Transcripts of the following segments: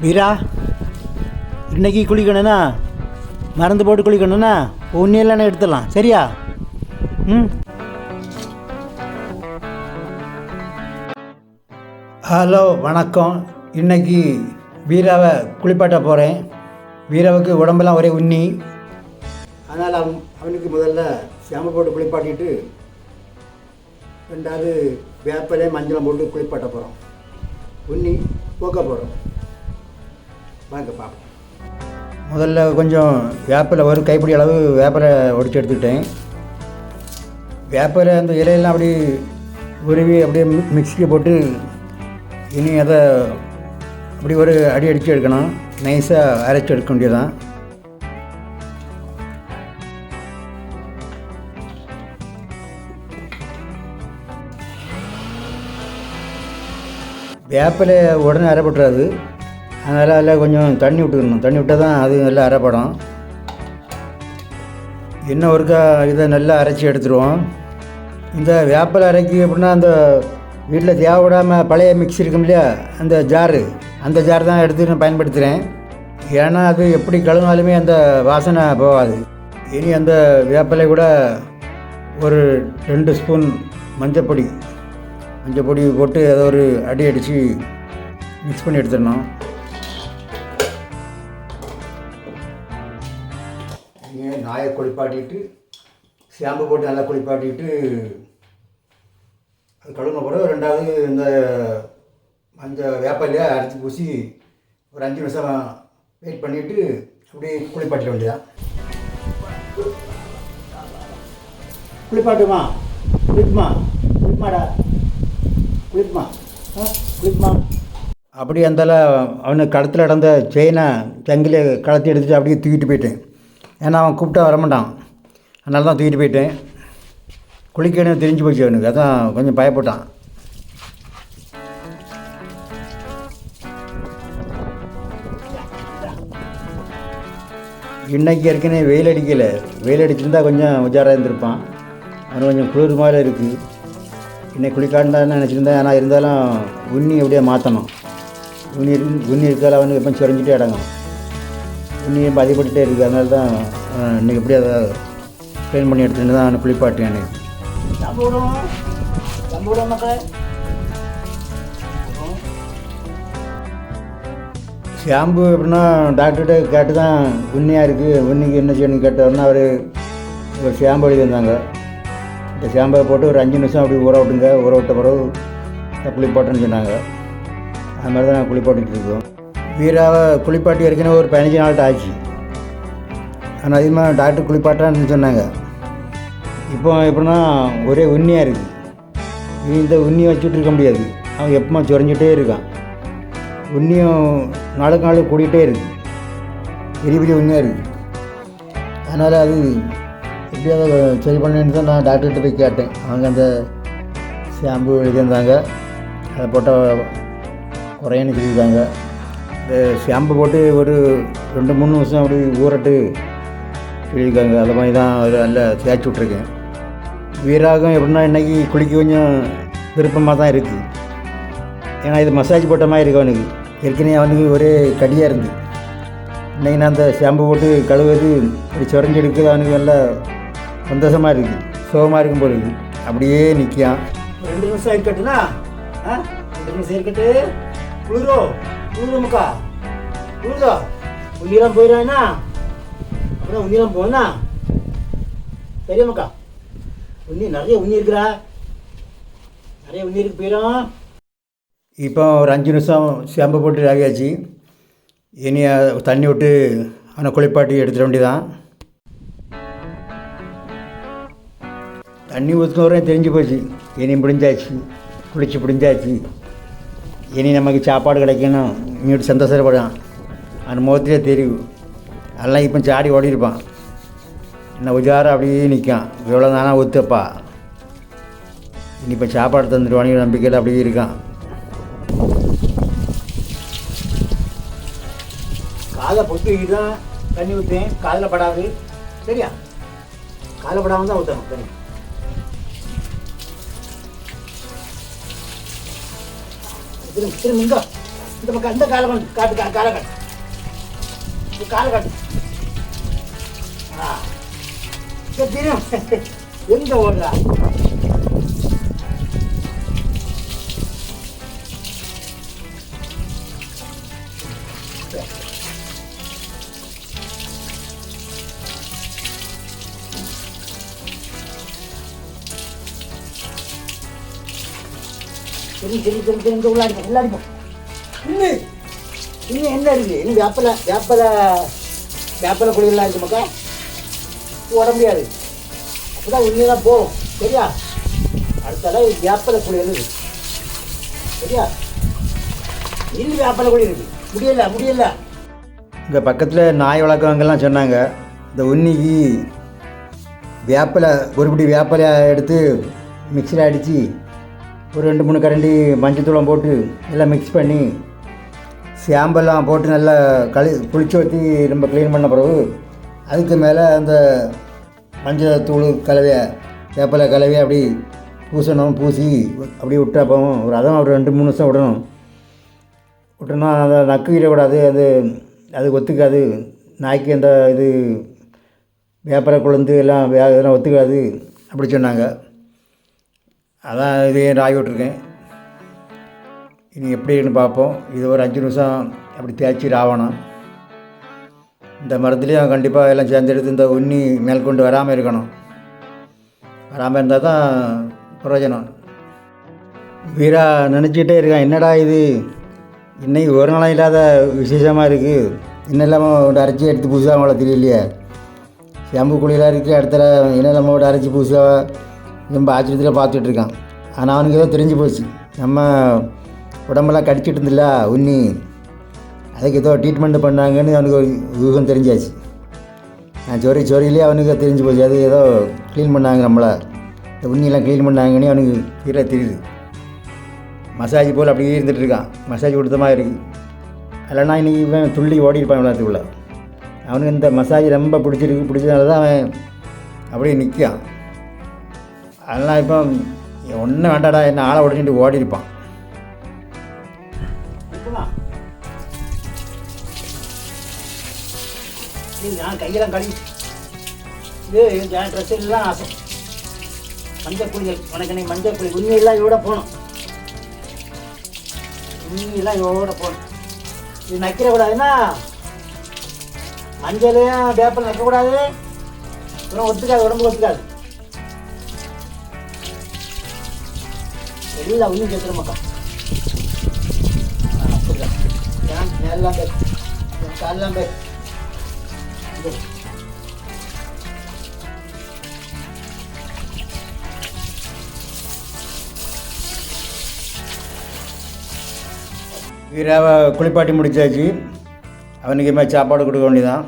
வீரா, இன்னைக்கு குளிக்கணும்னா மறந்து போட்டு குளிக்கணும்னா உன்னையெல்லாம் எடுத்துடலாம், சரியா? ம். ஹலோ, வணக்கம். இன்னைக்கு வீராவை குளிப்பாட்ட போகிறேன். வீராவுக்கு உடம்பெல்லாம் ஒரே உண்ணி, அதனால் அவனுக்கு முதல்ல ஷாம்பு போட்டு குளிப்பாட்டிட்டு ரெண்டாவது வேப்பிலை மஞ்சளம் போட்டு குளிப்பாட்ட போகிறோம். உண்ணி போக்க போகிறோம். வாங்க பார்ப்போம். முதல்ல கொஞ்சம் வேப்பிலை ஒரு கைப்பிடி அளவு வேப்பிலை ஒடிச்சு எடுத்துக்கிட்டேன். வேப்பிலை அந்த இலையெல்லாம் அப்படி உருவி அப்படியே மிக்சிக்கு போட்டு இனி அதை அப்படி ஒரு அடி அடித்து எடுக்கணும். நைஸாக அரைச்சி எடுக்க வேண்டியதான். வேப்பிலை உடனே அரைப்பட்டுறாது, அதனால் அதில் கொஞ்சம் தண்ணி விட்டுக்கணும். தண்ணி விட்டால் தான் அது நல்லா அரைப்படும். இன்னும் ஒருக்கா இதை நல்லா அரைச்சி எடுத்துருவோம். இந்த வேப்பிலை அரைக்கி அப்படின்னா அந்த வீட்டில் தேவைப்படாமல் பழைய மிக்ஸி இருக்கும் இல்லையா, அந்த ஜார் தான் எடுத்து நான் பயன்படுத்துகிறேன். ஏன்னா அது எப்படி கழுவினாலுமே அந்த வாசனை போகாது. இனி அந்த வேப்பிலை கூட ஒரு 2 ஸ்பூன் மஞ்சப்பொடி போட்டு அதை ஒரு அடி அடித்து மிக்ஸ் பண்ணி எடுத்துடணும். நாயை குளிப்பாட்டிட்டு ஷாம்பு போட்டு நல்லா குளிப்பாட்டிட்டு அது கழுவுன பிறகு ரெண்டாவது இந்த வேப்பிலையை அரைச்சி பூசி ஒரு 5 நிமிஷம் வெயிட் பண்ணிவிட்டு அப்படியே குளிப்பாட்டிட வேண்டியதான். குளிப்புமா. அப்படி அந்தால அவனுக்கு கழுத்தில் இடந்த செயினை சங்கிலே கழுத்தி எடுத்துட்டு அப்படியே தூக்கிட்டு போயிட்டேன். ஏன்னா அவன் கூப்பிட்டா வரமாட்டான், அதனால தான் தூக்கிட்டு போயிட்டேன். குளிக்கணும் தெரிஞ்சு போச்சு அவனுக்கு, அதான் கொஞ்சம் பயப்பட்டான். இன்றைக்கி ஏற்கனவே வெயில் அடிச்சிருந்தா கொஞ்சம் உஜாராக இருந்திருப்பான். அவனுக்கு கொஞ்சம் குளிர் மாதிரி இருக்குது. இன்னைக்கு குளிக்காண்டான்னு நினச்சிருந்தேன். ஆனால் இருந்தாலும் உண்ணி எப்படியே மாற்றணும். உண்ணி இருக்கால அவனுக்கு எப்போ சொரிஞ்சிட்டே அடங்கும். உண்ணியும் பதிப்பட்டுட்டே இருக்குது. அதனால தான் இன்றைக்கி எப்படியே அதை க்ளீன் பண்ணி எடுத்துகிட்டு தான் அவனை குளிப்பாட்டேன். எனக்கு ஷாம்பு எப்படின்னா டாக்டர்கிட்ட கேட்டு தான் உண்ணியாக இருக்குது, உண்ணிக்கு என்ன செய்யணும்னு கேட்டவொடனே அவர் ஒரு ஷாம்பு எழுதி வந்தாங்க. இந்த ஷாம்பை போட்டு ஒரு 5 நிமிஷம் அப்படி ஊற விட்ட பிறகு குளிப்பாட்டுன்னு சொன்னாங்க. அது மாதிரி தான் நான் குளிப்பாட்டிகிட்டு இருக்கோம். வீராவை குளிப்பாட்டி ஏற்கனவே ஒரு 15 நாள்கிட்ட ஆச்சு. ஆனால் அதிகமாக டாக்டர் குளிப்பாட்டான்னு சொன்னாங்க. இப்போ எப்படின்னா ஒரே உண்ணியாக இருக்குது. இந்த உண்ணியை வச்சுட்டு இருக்க முடியாது. அவன் எப்பவுமே சுரஞ்சிட்டே இருக்கான். உண்ணியும் நாளுக்கு நாள் கூடிகிட்டே இருக்குது. பெரிய உண்ணியாக இருக்குது. அதனால் அது எப்படியாவது சரி பண்ணேன்னு தான் நான் டாக்டர்கிட்ட போய் கேட்டேன். அவங்க அந்த ஷாம்பு எழுதியிருந்தாங்க, அதை போட்டால் குறையன்னு சொல்லியிருக்காங்க. இந்த ஷாம்பு போட்டு ஒரு 2-3 நிமிஷம் அப்படி ஊறட்டு சொல்லியிருக்காங்க. அது மாதிரி தான் அதில் நல்லா தேய்ச்சி விட்ருக்கேன். வீராகம் எப்படின்னா இன்றைக்கி குளிக்க கொஞ்சம் விருப்பமாக தான் இருக்குது. ஏன்னா இது மசாஜ் போட்ட மாதிரி இருக்கு. அவனுக்கு ஏற்கனவே அவனுக்கு ஒரே கடியாக இருந்து இன்றைக்கி நான் அந்த ஷாம்பு போட்டு கழுவுறது அப்படி சுரஞ்சி எடுக்குது. அவனுக்கு நல்லா சந்தோஷமாக இருக்குது, சுகமாக இருக்கும் போல இருக்குது. அப்படியே நிற்கான். 2 நிமிஷம் இருக்கட்டுண்ணா. 2 நிமிஷம் இருக்கட்டு. குளிருமுக்கா குளிருதோ. உண்ணிலாம் போயிடாண்ணா. அப்புறம் உண்ணிலாம் போனா சரியாமக்கா. நிறைய உண்ணி இருக்கிறா. நிறைய உண்ணி இருக்கு போயிடும். இப்போ ஒரு 5 நிமிஷம் ஷாம்பு போட்டு ஆகியாச்சு. இனி தண்ணி விட்டு அவனை குளிப்பாட்டி எடுத்துட வேண்டியதான். தண்ணி ஊற்றுனவரையும் தெரிஞ்சு போச்சு. இனி முடிஞ்சாச்சு, குளிச்சு முடிஞ்சாச்சு. இனி நமக்கு சாப்பாடு கிடைக்கணும், இங்கிட்டு சந்தோஷப்படான். அந்த முகத்திலே தெரியும். அதெல்லாம் இப்போ சாடி ஓடிருப்பான். என்ன உஜாரம் அப்படியே நிற்கான். இவ்வளோ தானா ஊற்றப்பா, இனி இப்போ சாப்பாடு தந்துடுவானு நம்பிக்கையில் அப்படியே இருக்கான். காலை பொட்டு வைக்கிட்டு தான் தண்ணி ஊற்றேன். காதில் படாது, சரியா? காலை படாமல் தான் ஊற்றணும் தண்ணி. திரும்பிங்க இந்த பக்கம் அந்த காலை காட்டு காலை காட்டு காலை காட்டு. தெரியும் எங்க ஓடுறா. சரி சரி சரி சரி இந்த உள்ளாடிப்போம் உள்ளாடிப்போம். இன்னும் இன்னும் என்ன இருக்குது? இன்னும் வேப்பலை குழியெல்லாம் இருக்கு மக்கா. ஓட முடியாது. அப்போதான் உண்மையாக போகும். சரியா? அடுத்தால வேப்பலை குழி இருக்குது. சரியா? இன்னும் வேப்பலை குழி இருக்குது. முடியல. இங்கே பக்கத்தில் நாய் வளர்க்குறவங்கெல்லாம் சொன்னாங்க, இந்த உன்னிக்கு வேப்பலை ஒரு பிடி வேப்பலையை எடுத்து மிக்சியில் அடித்து ஒரு 2-3 கரண்டி மஞ்சத்தூளம் போட்டு எல்லாம் மிக்ஸ் பண்ணி ஷாம்பெல்லாம் போட்டு நல்லா புளிச்சு ஊற்றி ரொம்ப க்ளீன் பண்ண பிறகு அதுக்கு மேலே அந்த மஞ்சள் தூள் கலவையை வேப்பலை கலவையை அப்படி பூசணும். பூசி அப்படி விட்டாப்போம் ஒரு 2-3 நிமிஷம் விட்டோம்னா அதை நக்கிடக்கூடாது. அது ஒத்துக்காது. நாய்க்கு அந்த இது வேப்பலை கொழுந்து எல்லாம் இதெல்லாம் ஒத்துக்காது அப்படி சொன்னாங்க. அதான் இதையே ராகி விட்ருக்கேன். இனி எப்படின்னு பார்ப்போம். இது ஒரு 5 நிமிஷம் அப்படி தேய்ச்சி ராவணும். இந்த மரத்துலேயும் கண்டிப்பாக எல்லாம் சேர்ந்தெடுத்து இந்த உண்ணி மேல் கொண்டு வராமல் இருக்கணும். வராமல் இருந்தால் தான் பிரயோஜனம். வீரா நினச்சிக்கிட்டே இருக்கான், என்னடா இது இன்னைக்கு ஒரு நாளும் இல்லாத விசேஷமாக இருக்குது, இன்னும் இல்லாமல் ஒரு அரைச்சி எடுத்து புதுசாக அவங்கள தெரியலையே, ஷாம்பு குழியெல்லாம் இருக்குது, இடத்துல இன்னும் இல்லாமல் ஒரு அரைச்சி புதுசாக ரொம்ப ஆச்சரியத்தில் பார்த்துட்ருக்கான். ஆனால் அவனுக்கு ஏதோ தெரிஞ்சு போச்சு, நம்ம உடம்பெல்லாம் கடிச்சிட்டு இருந்தில்ல உண்ணி, அதுக்கு ஏதோ ட்ரீட்மெண்ட் பண்ணாங்கன்னு அவனுக்கு ஒரு ஊகம் தெரிஞ்சாச்சு. நான் சொரியிலே அவனுக்கு தெரிஞ்சு போச்சு, அது ஏதோ க்ளீன் பண்ணாங்க, நம்மளை இந்த உண்ணியெல்லாம் க்ளீன் பண்ணாங்கன்னு அவனுக்கு கீழே தெரியுது. மசாஜ் போல் அப்படியே இருந்துகிட்ருக்கான், மசாஜ் கொடுத்தமாக இருக்குது. இல்லைனா இன்றைக்கி இவன் துள்ளி ஓடிருப்பான் விளையாட்டுக்குள்ளே. அவனுக்கு இந்த மசாஜ் ரொம்ப பிடிச்சதுனால தான் அவன் அப்படியே நிற்கான். அதெல்லாம் இப்போ ஒன்றும் வேண்டாடா என்ன ஆளை உடஞ்சிட்டு ஓடிருப்பான். நான் கையெல்லாம் கழுவி இது என் ட்ரெஸ் எல்லாம் ஆசை. மஞ்சள் குளிகள் உனக்கு நீ மஞ்சள் குளி உண்மையெல்லாம் இதோட போகணும். உண்மையெல்லாம் இதோட போகணும். இது நக்கிடக்கூடாதுன்னா மஞ்சளையும் வேப்பல் நக்கக்கூடாது. அப்புறம் ஒத்துக்காது, உடம்பு ஒத்துக்காது. எல்லாம் உண்மையும் சேர்த்துற மக்கா. அப்படிதான் மேலாம் பேர் காலெல்லாம் பேர் வீராவை குளிப்பாட்டி முடிச்சாச்சு. அவனுக்கு மாதிரி சாப்பாடு கொடுக்க வேண்டியதான்.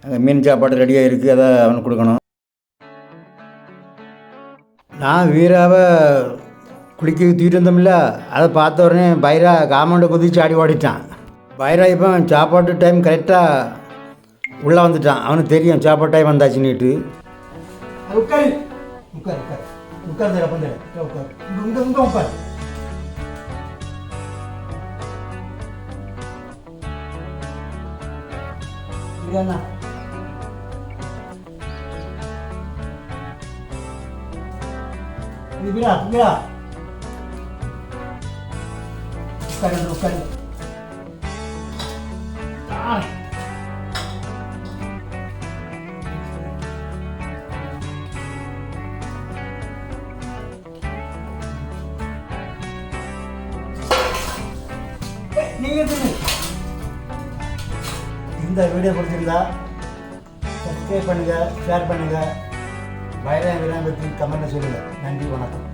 அங்கே மீன் சாப்பாடு ரெடியாக இருக்குது, அதை அவனுக்கு கொடுக்கணும். நான் வீராவை குளிக்க தூக்கிட்டு வந்தோம்ல, அதை பார்த்த உடனே பைரா காமௌண்டை குதிச்சு ஆடி ஓடிட்டான். பைரா இப்போ சாப்பாட்டு டைம் கரெக்டாக உள்ளே வந்துட்டான். அவனுக்கு தெரியும் சாப்பாடு டைம் வந்தாச்சுன்னுட்டு. உட்காரு உட்காரு உட்காரு உட்காரு உட்காரு இங்கே இங்கே உட்காரு. இல்லைண்ணா வீரா வீரா உட்காரு உட்காரு. இந்த வீடியோ பிடிச்சிருந்தா சப்ஸ்கிரைப் பண்ணுங்கள், ஷேர் பண்ணுங்கள், பைரா வீரா பற்றி கமெண்ட்டில் சொல்லுங்கள். நன்றி, வணக்கம்.